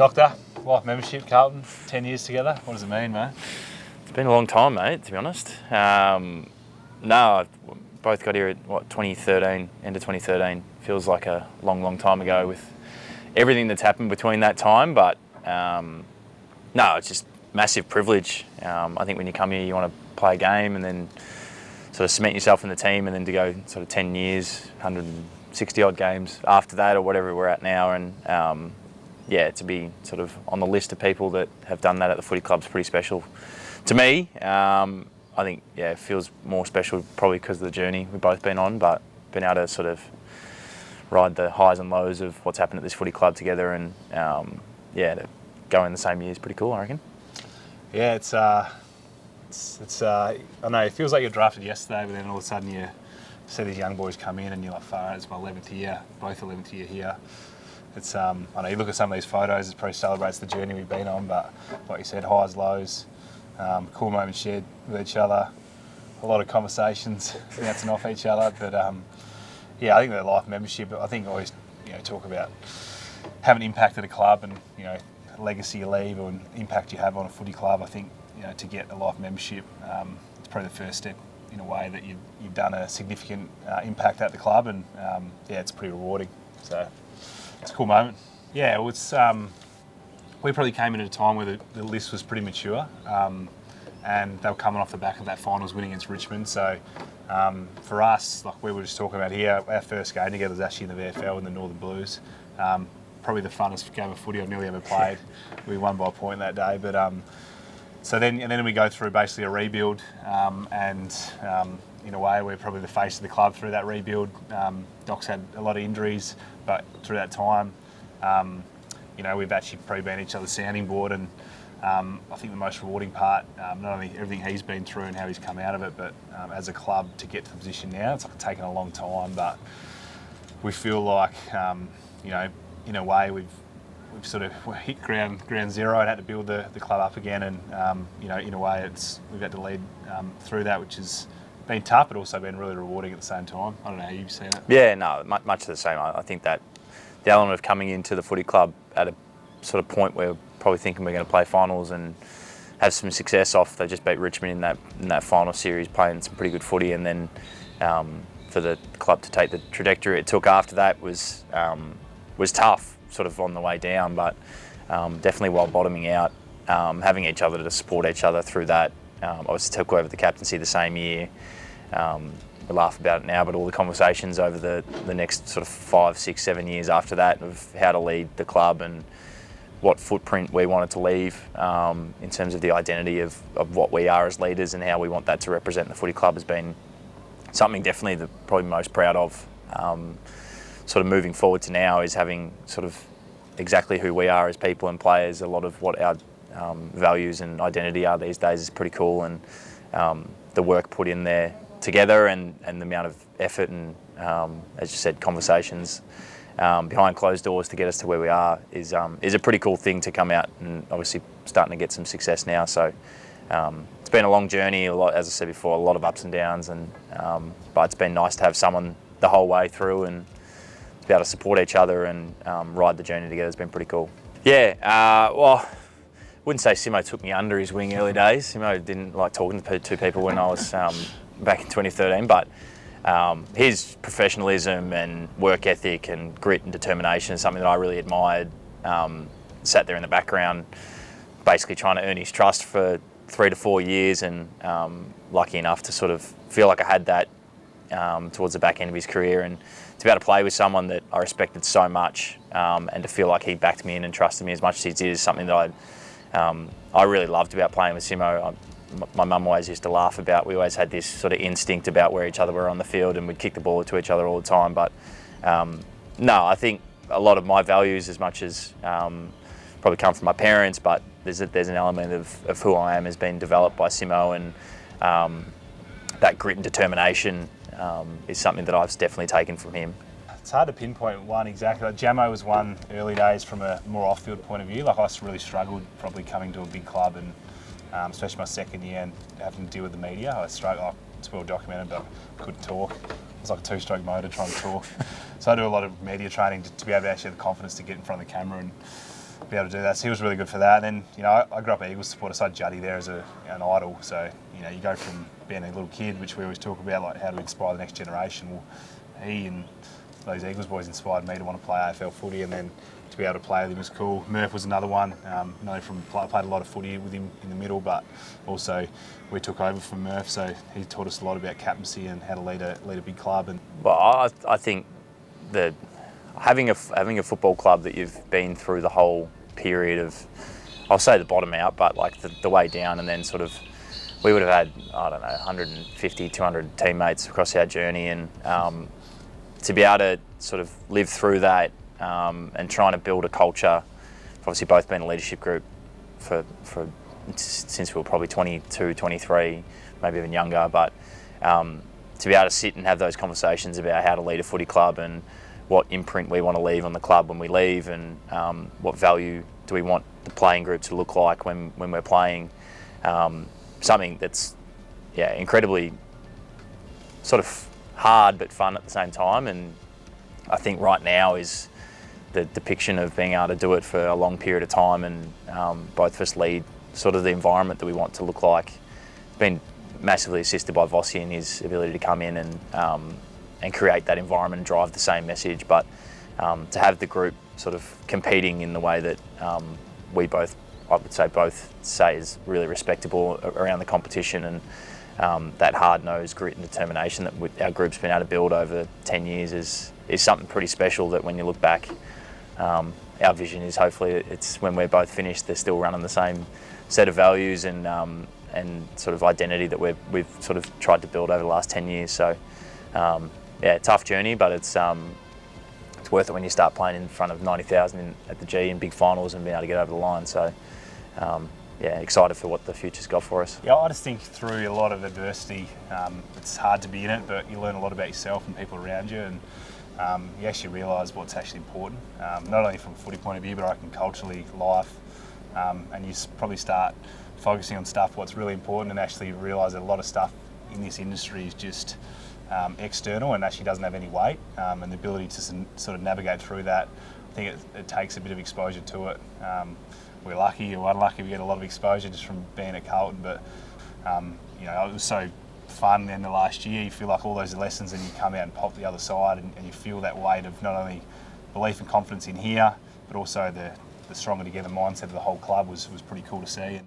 Doctor, life membership, Carlton, 10 years together. What does it mean, mate? It's been a long time, mate, to be honest. No, both got here at, 2013, end of 2013. Feels like a long, long time ago with everything that's happened between that time. But no, it's just massive privilege. I think when you come here, you want to play a game and then sort of cement yourself in the team, and then to go sort of 10 years, 160 odd games after that or whatever we're at now. And yeah, to be sort of on the list of people that have done that at the footy club is pretty special to me. I think, yeah, it feels more special probably because of the journey we've both been on, but being able to sort of ride the highs and lows of what's happened at this footy club together, and yeah, to go in the same year is pretty cool, I reckon. Yeah, it's I know it feels like you're drafted yesterday, but then all of a sudden you see these young boys come in and you're like, far, it's my 11th year, both 11th year here. It's I know you look at some of these photos, it probably celebrates the journey we've been on, but like you said, highs, lows, cool moments shared with each other, a lot of conversations bouncing off each other. But yeah, I think the life membership, I think always talk about having an impact at a club and legacy you leave or an impact you have on a footy club. I think to get a life membership, it's probably the first step in a way that you've done a significant impact at the club, and yeah, it's pretty rewarding. So it's a cool moment. Yeah, well, it's we probably came in at a time where the list was pretty mature, and they were coming off the back of that finals win against Richmond. So for us, like we were just talking about here, our first game together was actually in the VFL in the Northern Blues. Probably the funnest game of footy I've nearly ever played. We won by a point that day, but so then we go through basically a rebuild, and in a way we're probably the face of the club through that rebuild. Doc's had a lot of injuries, but through that time, we've actually probably been each other's sounding board, and I think the most rewarding part, not only everything he's been through and how he's come out of it, but as a club to get to the position now, it's like taken a long time, but we feel like, in a way we've sort of hit ground zero and had to build the club up again, and in a way we've had to lead through that, which has been tough, but also been really rewarding at the same time. I don't know how you've seen it. Yeah, no, much the same. I think that the element of coming into the footy club at a sort of point where we're probably thinking we're going to play finals and have some success off. They just beat Richmond in that final series, playing some pretty good footy, and then for the club to take the trajectory it took after that was tough, sort of on the way down, but definitely while bottoming out, having each other to support each other through that. Obviously took over the captaincy the same year. We laugh about it now, but all the conversations over the next sort of 5, 6, 7 years after that of how to lead the club and what footprint we wanted to leave in terms of the identity of what we are as leaders and how we want that to represent the footy club has been something definitely that probably most proud of. Sort of moving forward to now is having sort of exactly who we are as people and players. A lot of what our values and identity are these days is pretty cool, and the work put in there together and the amount of effort and, as you said, conversations behind closed doors to get us to where we are is a pretty cool thing to come out, and obviously starting to get some success now. So it's been a long journey, a lot, as I said before, a lot of ups and downs, and but it's been nice to have someone the whole way through and to be able to support each other and ride the journey together has been pretty cool. Yeah, well, wouldn't say Simo took me under his wing early days. Simo didn't like talking to two people when I was back in 2013, but his professionalism and work ethic and grit and determination is something that I really admired. Sat there in the background, basically trying to earn his trust for 3 to 4 years, and lucky enough to sort of feel like I had that towards the back end of his career, and to be able to play with someone that I respected so much, and to feel like he backed me in and trusted me as much as he did is something that I really loved about playing with Simo. My mum always used to laugh about, we always had this sort of instinct about where each other were on the field, and we'd kick the ball to each other all the time. But no, I think a lot of my values, as much as probably come from my parents, but there's an element of who I am has been developed by Simo, and that grit and determination is something that I've definitely taken from him. It's hard to pinpoint one exactly. Like Jamo was one early days from a more off-field point of view. Like I really struggled probably coming to a big club, and especially my second year and having to deal with the media. I struggled. It's well documented, but I couldn't talk. It was like a 2-stroke motor trying to talk. So I do a lot of media training to be able to actually have the confidence to get in front of the camera. And be able to do that. So he was really good for that. And then, I grew up an Eagles supporter, so I had Juddy there as an idol. So, you go from being a little kid, which we always talk about, like how to inspire the next generation. Well, he and those Eagles boys inspired me to want to play AFL footy, and then to be able to play with him was cool. Murph was another one. I played a lot of footy with him in the middle, but also we took over from Murph, so he taught us a lot about captaincy and how to lead a big club. And well, I think that having a football club that you've been through the whole period of, I'll say the bottom out, but like the way down, and then sort of we would have had, I don't know, 150, 200 teammates across our journey, and to be able to sort of live through that and trying to build a culture. We've obviously both been a leadership group for since we were probably 22, 23, maybe even younger, but to be able to sit and have those conversations about how to lead a footy club and what imprint we want to leave on the club when we leave, and what value do we want the playing group to look like when we're playing. Something that's incredibly sort of hard but fun at the same time, and I think right now is the depiction of being able to do it for a long period of time, and both of us lead sort of the environment that we want to look like. It's been massively assisted by Vossi and his ability to come in and create that environment and drive the same message, but to have the group sort of competing in the way that we both, I would say both say is really respectable around the competition, and that hard-nosed grit and determination that our group's been able to build over 10 years is something pretty special, that when you look back, our vision is hopefully it's when we're both finished, they're still running the same set of values and sort of identity that we've sort of tried to build over the last 10 years. So tough journey, but it's worth it when you start playing in front of 90,000 at the G in big finals and being able to get over the line. So excited for what the future's got for us. Yeah, I just think through a lot of adversity, it's hard to be in it, but you learn a lot about yourself and people around you, and you actually realise what's actually important, not only from a footy point of view, but I reckon culturally, life, and you probably start focusing on stuff what's really important, and actually realise that a lot of stuff in this industry is just external and actually doesn't have any weight, and the ability to sort of navigate through that, I think it takes a bit of exposure to it. We're lucky or unlucky we get a lot of exposure just from being at Carlton, but it was so fun in the last year. You feel like all those lessons, and you come out and pop the other side, and you feel that weight of not only belief and confidence in here, but also the stronger together mindset of the whole club was pretty cool to see.